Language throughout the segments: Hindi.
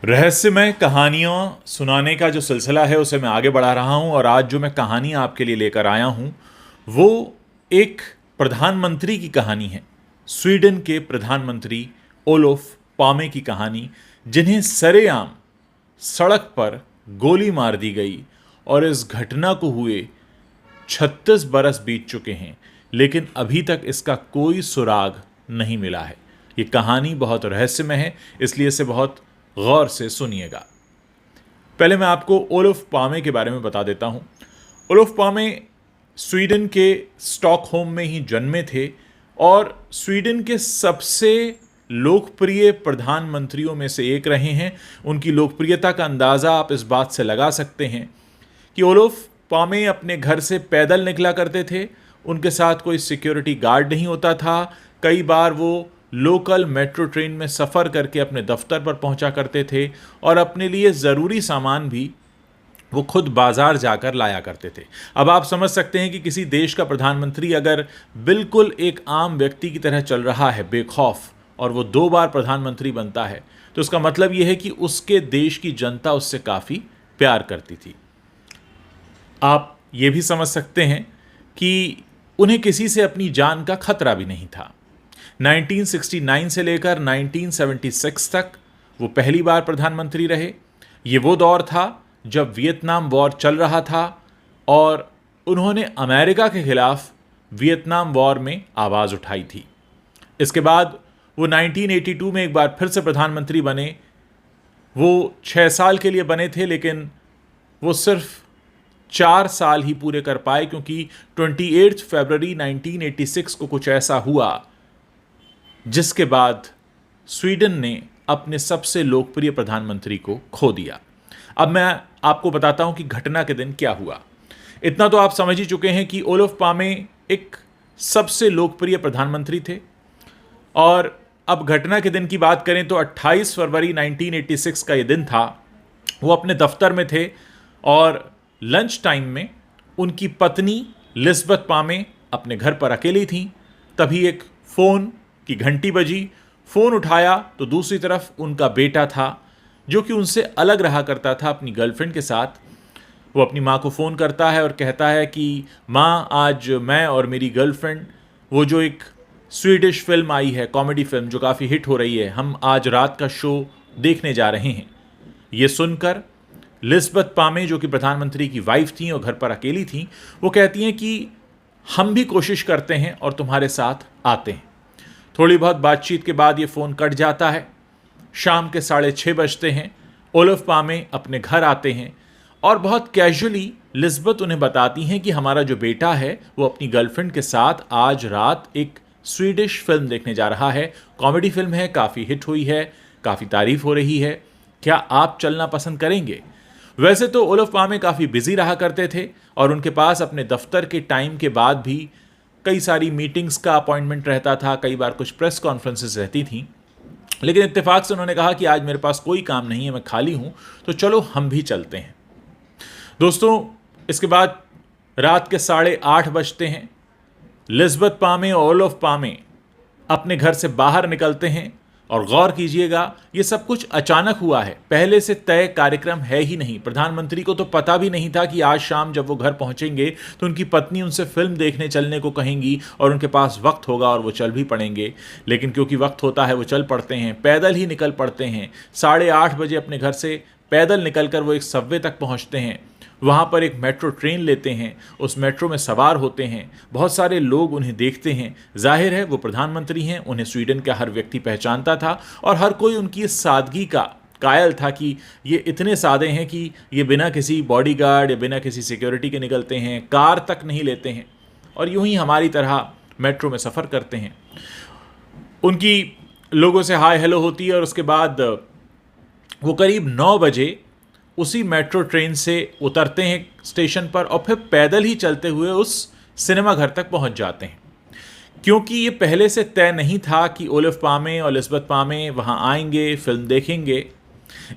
रहस्यमय कहानियों सुनाने का जो सिलसिला है उसे मैं आगे बढ़ा रहा हूं और आज जो मैं कहानी आपके लिए लेकर आया हूं वो एक प्रधानमंत्री की कहानी है। स्वीडन के प्रधानमंत्री ओलोफ पामे की कहानी, जिन्हें सरेआम सड़क पर गोली मार दी गई और इस घटना को हुए 36 बरस बीत चुके हैं, लेकिन अभी तक इसका कोई सुराग नहीं मिला है। ये कहानी बहुत रहस्यमय है, इसलिए इसे बहुत गौर से सुनिएगा। पहले मैं आपको ओलोफ पामे के बारे में बता देता हूँ। ओलोफ पामे स्वीडन के स्टॉकहोम में ही जन्मे थे और स्वीडन के सबसे लोकप्रिय प्रधानमंत्रियों में से एक रहे हैं। उनकी लोकप्रियता का अंदाज़ा आप इस बात से लगा सकते हैं कि ओलोफ पामे अपने घर से पैदल निकला करते थे। उनके साथ कोई सिक्योरिटी गार्ड नहीं होता था। कई बार वो लोकल मेट्रो ट्रेन में सफ़र करके अपने दफ्तर पर पहुंचा करते थे और अपने लिए ज़रूरी सामान भी वो खुद बाज़ार जाकर लाया करते थे। अब आप समझ सकते हैं कि किसी देश का प्रधानमंत्री अगर बिल्कुल एक आम व्यक्ति की तरह चल रहा है बेखौफ, और वो 2 बार प्रधानमंत्री बनता है, तो उसका मतलब ये है कि उसके देश की जनता उससे काफ़ी प्यार करती थी। आप ये भी समझ सकते हैं कि उन्हें किसी से अपनी जान का खतरा भी नहीं था। 1969 से लेकर 1976 तक वो पहली बार प्रधानमंत्री रहे। ये वो दौर था जब वियतनाम वॉर चल रहा था और उन्होंने अमेरिका के खिलाफ वियतनाम वॉर में आवाज़ उठाई थी। इसके बाद वो 1982 में एक बार फिर से प्रधानमंत्री बने। वो 6 साल के लिए बने थे, लेकिन वो सिर्फ 4 साल ही पूरे कर पाए, क्योंकि 28 फरवरी 1986 को कुछ ऐसा हुआ जिसके बाद स्वीडन ने अपने सबसे लोकप्रिय प्रधानमंत्री को खो दिया। अब मैं आपको बताता हूं कि घटना के दिन क्या हुआ। इतना तो आप समझ ही चुके हैं कि ओलोफ पामे एक सबसे लोकप्रिय प्रधानमंत्री थे। और अब घटना के दिन की बात करें तो 28 फरवरी 1986 का ये दिन था। वो अपने दफ्तर में थे और लंच टाइम में उनकी पत्नी लिस्बeth पामे अपने घर पर अकेली थीं। तभी एक फ़ोन की घंटी बजी। फ़ोन उठाया तो दूसरी तरफ उनका बेटा था, जो कि उनसे अलग रहा करता था अपनी गर्लफ्रेंड के साथ। वो अपनी माँ को फ़ोन करता है और कहता है कि माँ, आज मैं और मेरी गर्लफ्रेंड, वो जो एक स्वीडिश फिल्म आई है, कॉमेडी फिल्म जो काफ़ी हिट हो रही है, हम आज रात का शो देखने जा रहे हैं। ये सुनकर लिस्बeth पामे, जो कि प्रधानमंत्री की वाइफ थी और घर पर अकेली थी, वो कहती हैं कि हम भी कोशिश करते हैं और तुम्हारे साथ आते हैं। थोड़ी बहुत बातचीत के बाद ये फ़ोन कट जाता है। शाम के 6:30 बजते हैं। ओलोफ पामे अपने घर आते हैं और बहुत कैजुअली लिस्बeth उन्हें बताती हैं कि हमारा जो बेटा है वो अपनी गर्लफ्रेंड के साथ आज रात एक स्वीडिश फिल्म देखने जा रहा है। कॉमेडी फिल्म है, काफ़ी हिट हुई है, काफ़ी तारीफ हो रही है, क्या आप चलना पसंद करेंगे? वैसे तो ओलोफ पामे काफ़ी बिजी रहा करते थे और उनके पास अपने दफ्तर के टाइम के बाद भी कई सारी मीटिंग्स का अपॉइंटमेंट रहता था, कई बार कुछ प्रेस कॉन्फ्रेंसेस रहती थीं। लेकिन इत्तेफाक से उन्होंने कहा कि आज मेरे पास कोई काम नहीं है, मैं खाली हूं, तो चलो हम भी चलते हैं। दोस्तों, इसके बाद रात के 8:30 बजते हैं। लिस्बeth पामे और ओलोफ पामे अपने घर से बाहर निकलते हैं और गौर कीजिएगा, ये सब कुछ अचानक हुआ है, पहले से तय कार्यक्रम है ही नहीं। प्रधानमंत्री को तो पता भी नहीं था कि आज शाम जब वो घर पहुंचेंगे तो उनकी पत्नी उनसे फिल्म देखने चलने को कहेंगी और उनके पास वक्त होगा और वो चल भी पड़ेंगे। लेकिन क्योंकि वक्त होता है वो चल पड़ते हैं, पैदल ही निकल पड़ते हैं। 8:30 बजे अपने घर से पैदल निकलकर वो एक सबवे तक पहुँचते हैं। वहाँ पर एक मेट्रो ट्रेन लेते हैं, उस मेट्रो में सवार होते हैं। बहुत सारे लोग उन्हें देखते हैं। जाहिर है वो प्रधानमंत्री हैं, उन्हें स्वीडन का हर व्यक्ति पहचानता था और हर कोई उनकी इस सादगी का कायल था कि ये इतने सादे हैं कि ये बिना किसी बॉडीगार्ड या बिना किसी सिक्योरिटी के निकलते हैं, कार तक नहीं लेते हैं और यूं ही हमारी तरह मेट्रो में सफ़र करते हैं। उनकी लोगों से हाय हेलो होती है और उसके बाद वो करीब 9 बजे उसी मेट्रो ट्रेन से उतरते हैं स्टेशन पर और फिर पैदल ही चलते हुए उस सिनेमा घर तक पहुंच जाते हैं। क्योंकि ये पहले से तय नहीं था कि ओलोफ पामे और लिस्बeth पामे वहां आएंगे, फिल्म देखेंगे,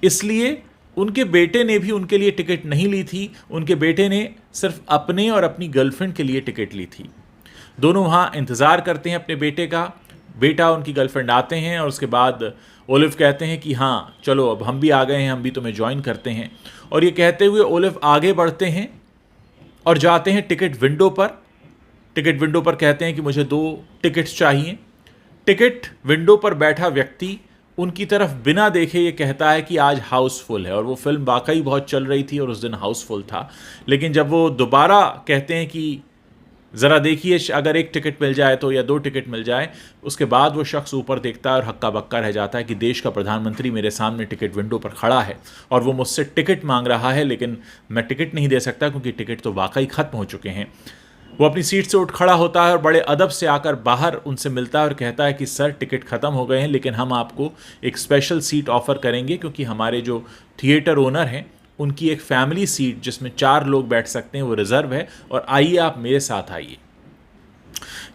इसलिए उनके बेटे ने भी उनके लिए टिकट नहीं ली थी। उनके बेटे ने सिर्फ अपने और अपनी गर्लफ्रेंड के लिए टिकट ली थी। दोनों वहाँ इंतज़ार करते हैं अपने बेटे का। बेटा उनकी गर्लफ्रेंड आते हैं और उसके बाद ओलिव कहते हैं कि हाँ चलो अब हम भी आ गए हैं, हम भी तुम्हें ज्वाइन करते हैं। और ये कहते हुए ओलिव आगे बढ़ते हैं और जाते हैं टिकट विंडो पर। टिकट विंडो पर कहते हैं कि मुझे 2 टिकट्स चाहिए। टिकट विंडो पर बैठा व्यक्ति उनकी तरफ बिना देखे ये कहता है कि आज हाउसफुल है, और वो फिल्म वाकई बहुत चल रही थी और उस दिन हाउसफुल था। लेकिन जब वो दोबारा कहते हैं कि ज़रा देखिए अगर 1 टिकट मिल जाए तो, या 2 टिकट मिल जाए, उसके बाद वो शख्स ऊपर देखता है और हक्का बक्का रह जाता है कि देश का प्रधानमंत्री मेरे सामने टिकट विंडो पर खड़ा है और वो मुझसे टिकट मांग रहा है, लेकिन मैं टिकट नहीं दे सकता क्योंकि टिकट तो वाकई ख़त्म हो चुके हैं। वो अपनी सीट से उठ खड़ा होता है और बड़े अदब से आकर बाहर उनसे मिलता है और कहता है कि सर टिकट ख़त्म हो गए हैं, लेकिन हम आपको एक स्पेशल सीट ऑफ़र करेंगे क्योंकि हमारे जो थिएटर ओनर हैं उनकी एक फैमिली सीट जिसमें 4 लोग बैठ सकते हैं वो रिज़र्व है, और आइए आप मेरे साथ आइए।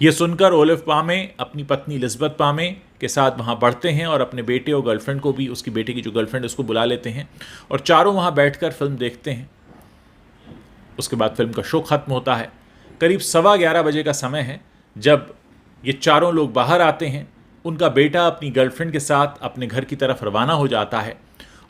ये सुनकर ओलिव पामे अपनी पत्नी एलिज़ाबेथ पामे के साथ वहाँ बढ़ते हैं और अपने बेटे और गर्लफ्रेंड को भी, उसकी बेटे की जो गर्लफ्रेंड उसको बुला लेते हैं और चारों वहाँ बैठकर फिल्म देखते हैं। उसके बाद फिल्म का शो ख़त्म होता है। करीब 11:15 बजे का समय है जब ये चारों लोग बाहर आते हैं। उनका बेटा अपनी गर्लफ्रेंड के साथ अपने घर की तरफ रवाना हो जाता है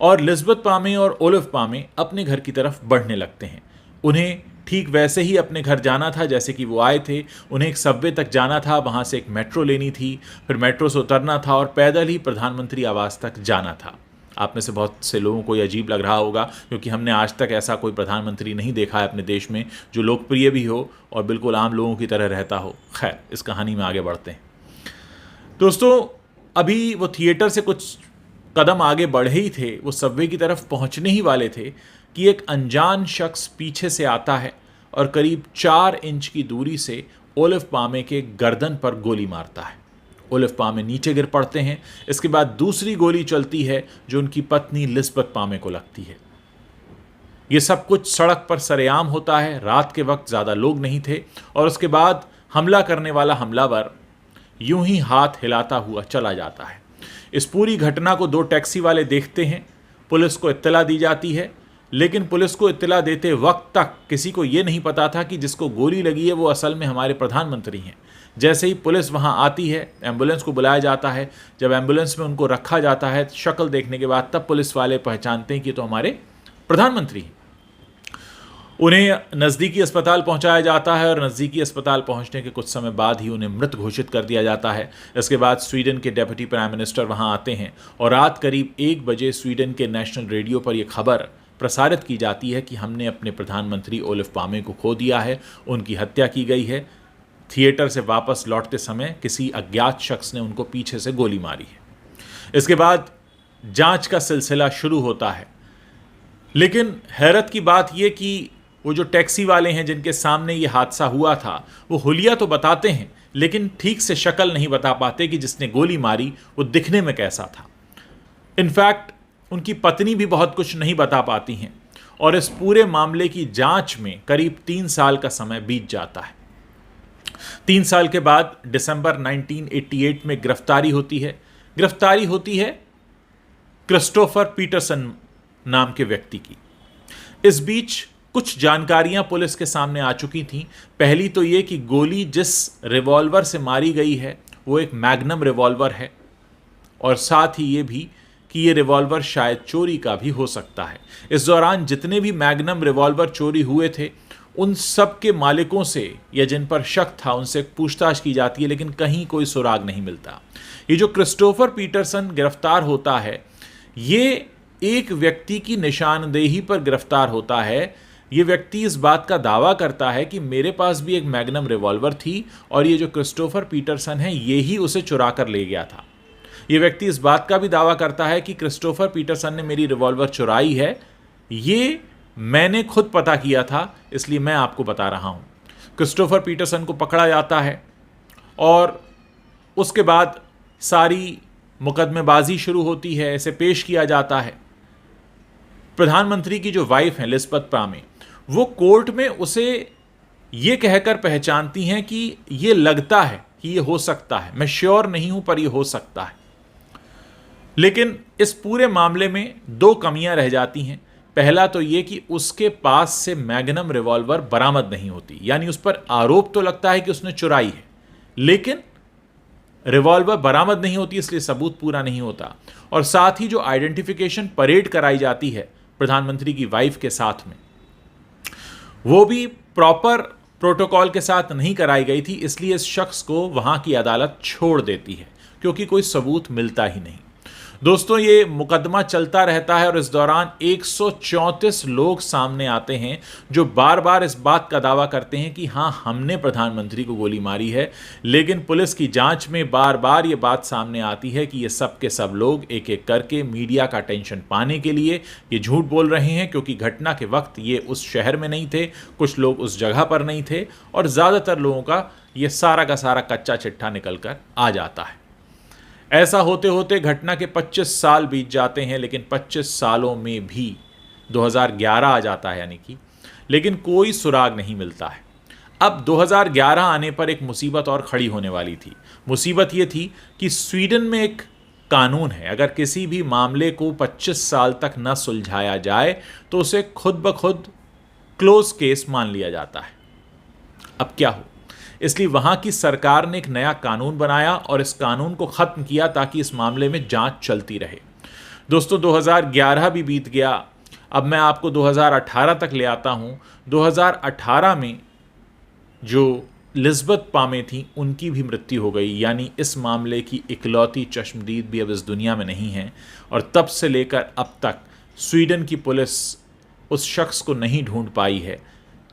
और एलिज़ाबेथ पामे और ओलिव पामे अपने घर की तरफ बढ़ने लगते हैं। उन्हें ठीक वैसे ही अपने घर जाना था जैसे कि वो आए थे। उन्हें एक सबवे तक जाना था, वहाँ से एक मेट्रो लेनी थी, फिर मेट्रो से उतरना था और पैदल ही प्रधानमंत्री आवास तक जाना था। आप में से बहुत से लोगों को ये अजीब लग रहा होगा क्योंकि हमने आज तक ऐसा कोई प्रधानमंत्री नहीं देखा है अपने देश में जो लोकप्रिय भी हो और बिल्कुल आम लोगों की तरह रहता हो। खैर, इस कहानी में आगे बढ़ते हैं। दोस्तों, अभी वो थिएटर से कुछ कदम आगे बढ़े ही थे, वो सबवे की तरफ पहुंचने ही वाले थे कि एक अनजान शख्स पीछे से आता है और करीब 4 इंच की दूरी से ओलिव पामे के गर्दन पर गोली मारता है। ओलिव पामे नीचे गिर पड़ते हैं। इसके बाद दूसरी गोली चलती है जो उनकी पत्नी एलिज़ाबेथ पामे को लगती है। ये सब कुछ सड़क पर सरेआम होता है। रात के वक्त ज़्यादा लोग नहीं थे और उसके बाद हमला करने वाला हमलावर यूं ही हाथ हिलाता हुआ चला जाता है। इस पूरी घटना को 2 टैक्सी वाले देखते हैं। पुलिस को इत्तला दी जाती है, लेकिन पुलिस को इत्तला देते वक्त तक किसी को ये नहीं पता था कि जिसको गोली लगी है वो असल में हमारे प्रधानमंत्री हैं। जैसे ही पुलिस वहाँ आती है, एम्बुलेंस को बुलाया जाता है। जब एम्बुलेंस में उनको रखा जाता है, शक्ल देखने के बाद तब पुलिस वाले पहचानते हैं कि तो हमारे प्रधानमंत्री हैं। उन्हें नज़दीकी अस्पताल पहुंचाया जाता है और नज़दीकी अस्पताल पहुंचने के कुछ समय बाद ही उन्हें मृत घोषित कर दिया जाता है। इसके बाद स्वीडन के डेप्यूटी प्राइम मिनिस्टर वहां आते हैं और रात करीब 1 बजे स्वीडन के नेशनल रेडियो पर यह खबर प्रसारित की जाती है कि हमने अपने प्रधानमंत्री ओलिव पामे को खो दिया है, उनकी हत्या की गई है। थिएटर से वापस लौटते समय किसी अज्ञात शख्स ने उनको पीछे से गोली मारी है। इसके बाद जांच का सिलसिला शुरू होता है, लेकिन हैरत की बात यह कि वो जो टैक्सी वाले हैं जिनके सामने ये हादसा हुआ था, वो हुलिया तो बताते हैं लेकिन ठीक से शक्ल नहीं बता पाते कि जिसने गोली मारी वो दिखने में कैसा था। इनफैक्ट उनकी पत्नी भी बहुत कुछ नहीं बता पाती हैं और इस पूरे मामले की जांच में करीब 3 साल का समय बीत जाता है। 3 साल के बाद दिसंबर 1988 में गिरफ्तारी होती है। गिरफ्तारी होती है क्रिस्टोफर पीटरसन नाम के व्यक्ति की। इस बीच कुछ जानकारियां पुलिस के सामने आ चुकी थीं। पहली तो ये कि गोली जिस रिवॉल्वर से मारी गई है वो एक मैग्नम रिवॉल्वर है, और साथ ही ये भी कि ये रिवॉल्वर शायद चोरी का भी हो सकता है। इस दौरान जितने भी मैग्नम रिवॉल्वर चोरी हुए थे उन सब के मालिकों से या जिन पर शक था उनसे पूछताछ की जाती है, लेकिन कहीं कोई सुराग नहीं मिलता। ये जो क्रिस्टोफर पीटरसन गिरफ्तार होता है, ये एक व्यक्ति की निशानदेही पर गिरफ्तार होता है। ये व्यक्ति इस बात का दावा करता है कि मेरे पास भी एक मैग्नम रिवॉल्वर थी और ये जो क्रिस्टोफर पीटरसन है ये ही उसे चुरा कर ले गया था। ये व्यक्ति इस बात का भी दावा करता है कि क्रिस्टोफर पीटरसन ने मेरी रिवॉल्वर चुराई है, ये मैंने खुद पता किया था, इसलिए मैं आपको बता रहा हूँ। क्रिस्टोफर पीटरसन को पकड़ा जाता है और उसके बाद सारी मुकदमेबाजी शुरू होती है, इसे पेश किया जाता है। प्रधानमंत्री की जो वाइफ है एलिज़ाबेथ पामे, वो कोर्ट में उसे ये कहकर पहचानती हैं कि ये लगता है कि ये हो सकता है, मैं श्योर नहीं हूं पर ये हो सकता है। लेकिन इस पूरे मामले में 2 कमियां रह जाती हैं। पहला तो ये कि उसके पास से मैग्नम रिवॉल्वर बरामद नहीं होती, यानी उस पर आरोप तो लगता है कि उसने चुराई है, लेकिन रिवॉल्वर बरामद नहीं होती, इसलिए सबूत पूरा नहीं होता। और साथ ही जो आइडेंटिफिकेशन परेड कराई जाती है प्रधानमंत्री की वाइफ के साथ में, वो भी प्रॉपर प्रोटोकॉल के साथ नहीं कराई गई थी, इसलिए इस शख्स को वहां की अदालत छोड़ देती है क्योंकि कोई सबूत मिलता ही नहीं। दोस्तों, ये मुकदमा चलता रहता है और इस दौरान 134 लोग सामने आते हैं जो बार बार इस बात का दावा करते हैं कि हाँ, हमने प्रधानमंत्री को गोली मारी है। लेकिन पुलिस की जांच में बार बार ये बात सामने आती है कि ये सब के सब लोग एक एक करके मीडिया का अटेंशन पाने के लिए ये झूठ बोल रहे हैं, क्योंकि घटना के वक्त ये उस शहर में नहीं थे, कुछ लोग उस जगह पर नहीं थे और ज़्यादातर लोगों का ये सारा का सारा कच्चा चिट्ठा निकल कर आ जाता है। ऐसा होते होते घटना के 25 साल बीत जाते हैं, लेकिन 25 सालों में भी 2011 आ जाता है यानी कि, लेकिन कोई सुराग नहीं मिलता है। अब 2011 आने पर एक मुसीबत और खड़ी होने वाली थी। मुसीबत ये थी कि स्वीडन में एक कानून है, अगर किसी भी मामले को 25 साल तक न सुलझाया जाए तो उसे खुद ब खुद क्लोज केस मान लिया जाता है। अब क्या हो, इसलिए वहां की सरकार ने एक नया कानून बनाया और इस कानून को ख़त्म किया ताकि इस मामले में जांच चलती रहे। दोस्तों, 2011 भी बीत गया। अब मैं आपको 2018 तक ले आता हूं। 2018 में जो लिज़बत पामे थी, उनकी भी मृत्यु हो गई, यानी इस मामले की इकलौती चश्मदीद भी अब इस दुनिया में नहीं है। और तब से लेकर अब तक स्वीडन की पुलिस उस शख्स को नहीं ढूंढ पाई है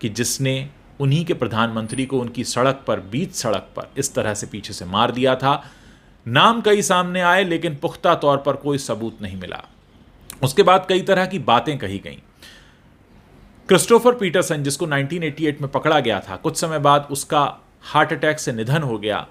कि जिसने उन्हीं के प्रधानमंत्री को उनकी सड़क पर, बीच सड़क पर इस तरह से पीछे से मार दिया था। नाम कई सामने आए लेकिन पुख्ता तौर पर कोई सबूत नहीं मिला। उसके बाद कई तरह की बातें कही गईं। क्रिस्टोफर पीटरसन, जिसको 1988 में पकड़ा गया था, कुछ समय बाद उसका हार्ट अटैक से निधन हो गया,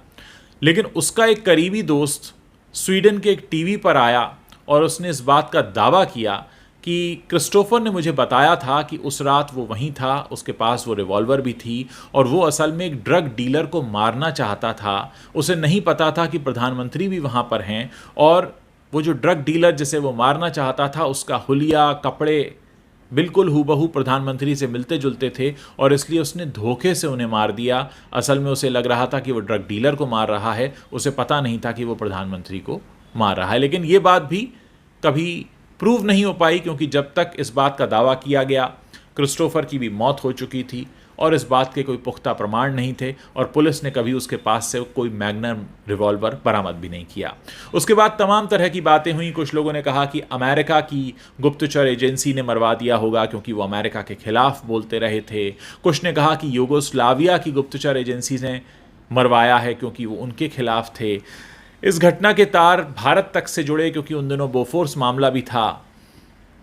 लेकिन उसका एक करीबी दोस्त स्वीडन के एक टीवी पर आया और उसने इस बात का दावा किया कि क्रिस्टोफर ने मुझे बताया था कि उस रात वो वहीं था, उसके पास वो रिवॉल्वर भी थी और वो असल में एक ड्रग डीलर को मारना चाहता था। उसे नहीं पता था कि प्रधानमंत्री भी वहाँ पर हैं और वो जो ड्रग डीलर जिसे वो मारना चाहता था, उसका हुलिया, कपड़े बिल्कुल हूबहू प्रधानमंत्री से मिलते जुलते थे और इसलिए उसने धोखे से उन्हें मार दिया। असल में उसे लग रहा था कि वो ड्रग डीलर को मार रहा है, उसे पता नहीं था कि वो प्रधानमंत्री को मार रहा है। लेकिन ये बात भी कभी प्रूव नहीं हो पाई, क्योंकि जब तक इस बात का दावा किया गया, क्रिस्टोफर की भी मौत हो चुकी थी और इस बात के कोई पुख्ता प्रमाण नहीं थे और पुलिस ने कभी उसके पास से कोई मैग्नम रिवॉल्वर बरामद भी नहीं किया। उसके बाद तमाम तरह की बातें हुई। कुछ लोगों ने कहा कि अमेरिका की गुप्तचर एजेंसी ने मरवा दिया होगा क्योंकि वो अमेरिका के खिलाफ बोलते रहे थे। कुछ ने कहा कि यूगोस्लाविया की गुप्तचर एजेंसी ने मरवाया है क्योंकि वो उनके खिलाफ थे। इस घटना के तार भारत तक से जुड़े क्योंकि उन दिनों बोफोर्स मामला भी था।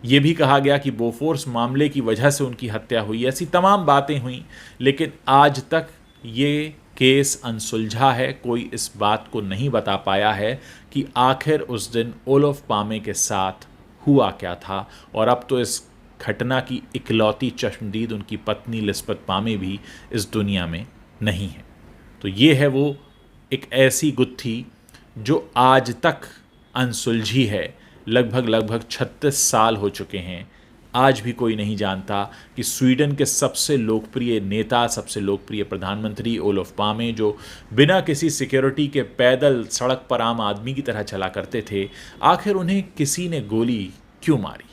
ये भी कहा गया कि बोफोर्स मामले की वजह से उनकी हत्या हुई। ऐसी तमाम बातें हुई, लेकिन आज तक ये केस अनसुलझा है। कोई इस बात को नहीं बता पाया है कि आखिर उस दिन ओलोफ पामे के साथ हुआ क्या था। और अब तो इस घटना की इकलौती चश्मदीद उनकी पत्नी लिज़बत पामे भी इस दुनिया में नहीं है। तो ये है वो एक ऐसी गुत्थी जो आज तक अनसुलझी है। लगभग 36 साल हो चुके हैं, आज भी कोई नहीं जानता कि स्वीडन के सबसे लोकप्रिय नेता, सबसे लोकप्रिय प्रधानमंत्री ओलोफ पामे, जो बिना किसी सिक्योरिटी के पैदल सड़क पर आम आदमी की तरह चला करते थे, आखिर उन्हें किसी ने गोली क्यों मारी।